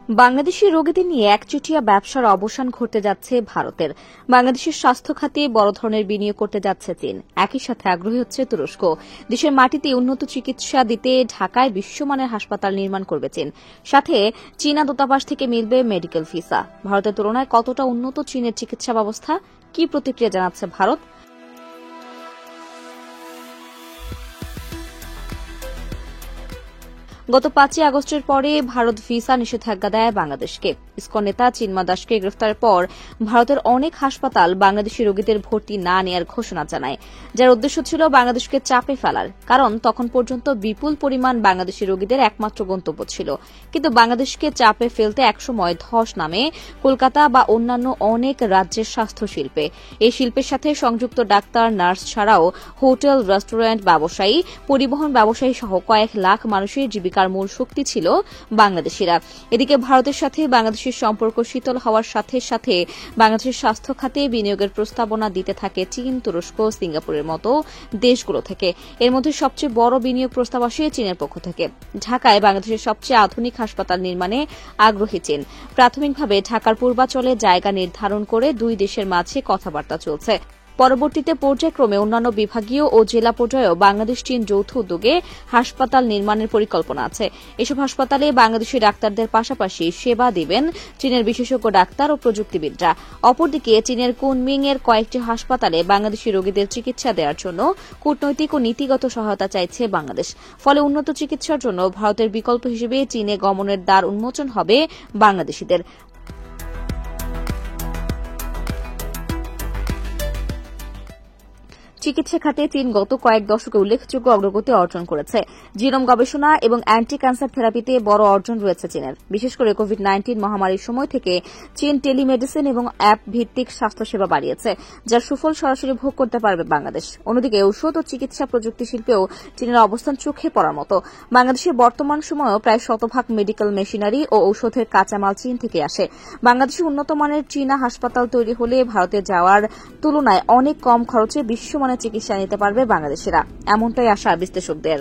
বাংলাদেশি রোগীদের নিয়ে একচেটিয়া ব্যবসার অবসান ঘটতে যাচ্ছে ভারতের। বাংলাদেশের স্বাস্থ্য খাতে বড় ধরনের বিনিয়োগ করতে যাচ্ছে চীন। একই সাথে আগ্রহী হচ্ছে তুরস্ক। দেশের মাটিতে উন্নত চিকিৎসা দিতে ঢাকায় বিশ্বমানের হাসপাতাল নির্মাণ করবে চীন। সাথে চীনা দূতাবাস থেকে মিলবে মেডিকেল ভিসা। ভারতের তুলনায় কতটা উন্নত চীনের চিকিৎসা ব্যবস্থা? কি প্রতিক্রিয়া জানাচ্ছে ভারত? গত 5 আগস্টের পরে ভারত ভিসা নিষেধাজ্ঞা দেয় বাংলাদেশকে। ইসকন নেতা চিন্ময় দাসকে গ্রেফতারের পর ভারতের অনেক হাসপাতাল বাংলাদেশি রোগীদের ভর্তি না নেয়ার ঘোষণা জানায়, যার উদ্দেশ্য ছিল বাংলাদেশকে চাপে ফেলার। কারণ তখন পর্যন্ত বিপুল পরিমাণ বাংলাদেশি রোগীদের একমাত্র গন্তব্য ছিল। কিন্তু বাংলাদেশকে চাপে ফেলতে একসময় ধস নামে কলকাতা বা অন্যান্য অনেক রাজ্যের স্বাস্থ্য শিল্পে। এই শিল্পের সাথে সংযুক্ত ডাক্তার, নার্স ছাড়াও হোটেল, রেস্টুরেন্ট ব্যবসায়ী, পরিবহন ব্যবসায়ী সহ কয়েক লাখ মানুষের জীবিকার মূল শক্তি ছিল বাংলাদেশিরা। এদিকে ভারতের সাথে বাংলাদেশের সম্পর্ক শীতল হওয়ার সাথে সাথে বাংলাদেশের স্বাস্থ্য খাতে বিনিয়োগের প্রস্তাবনা দিতে থাকে চীন, তুরস্ক, সিঙ্গাপুরের মতো দেশগুলো থেকে। এর মধ্যে সবচেয়ে বড় বিনিয়োগ প্রস্তাব আসে চীনের পক্ষ থেকে। ঢাকায় বাংলাদেশের সবচেয়ে আধুনিক হাসপাতাল নির্মাণে আগ্রহী চীন। প্রাথমিকভাবে ঢাকার পূর্বাঞ্চলে জায়গা নির্ধারণ করে দুই দেশের মাঝে কথাবার্তা চলছে। পরবর্তীতে পর্যায়ক্রমে অন্যান্য বিভাগীয় ও জেলা পর্যায়েও বাংলাদেশ চীন যৌথ উদ্যোগে হাসপাতাল নির্মাণের পরিকল্পনা আছে। এসব হাসপাতালে বাংলাদেশি ডাক্তারদের পাশাপাশি সেবা দিবেন চীনের বিশেষজ্ঞ ডাক্তার ও প্রযুক্তিবিদরা। অপরদিকে চীনের কুনমিং এর কয়েকটি হাসপাতালে বাংলাদেশি রোগীদের চিকিৎসা দেওয়ার জন্য কূটনৈতিক ও নীতিগত সহায়তা চাইছে বাংলাদেশ। ফলে উন্নত চিকিৎসার জন্য ভারতের বিকল্প হিসেবে চীনে গমনের দ্বার উন্মোচন হবে বাংলাদেশিদের। চিকিৎসা খাতে চীন গত কয়েক দশকে উল্লেখযোগ্য অগ্রগতি অর্জন করেছে। জিনোম গবেষণা এবং অ্যান্টি ক্যান্সার থেরাপিতে বড় অর্জন রয়েছে চীনের। বিশেষ করে কোভিড-19 মহামারীর সময় থেকে চীন টেলিমেডিসিন এবং অ্যাপ ভিত্তিক স্বাস্থ্যসেবা বাড়িয়েছে, যার সুফল সরাসরি ভোগ করতে পারবে বাংলাদেশ। অন্যদিকে ঔষধ ও চিকিৎসা প্রযুক্তি শিল্পেও চীনের অবস্থান চোখে পড়ার মতো। বাংলাদেশের বর্তমান সময়েও প্রায় 100% মেডিকেল মেশিনারি ও ঔষধের কাঁচামাল চীন থেকে আসে। বাংলাদেশে উন্নত মানের চীনা হাসপাতাল তৈরি হলে ভারতে যাওয়ার তুলনায় অনেক কম খরচে বিশ্বমানের চিকিৎসা নিতে পারবে বাংলাদেশিরা, এমনটাই আশা বিশ্লেষকদের।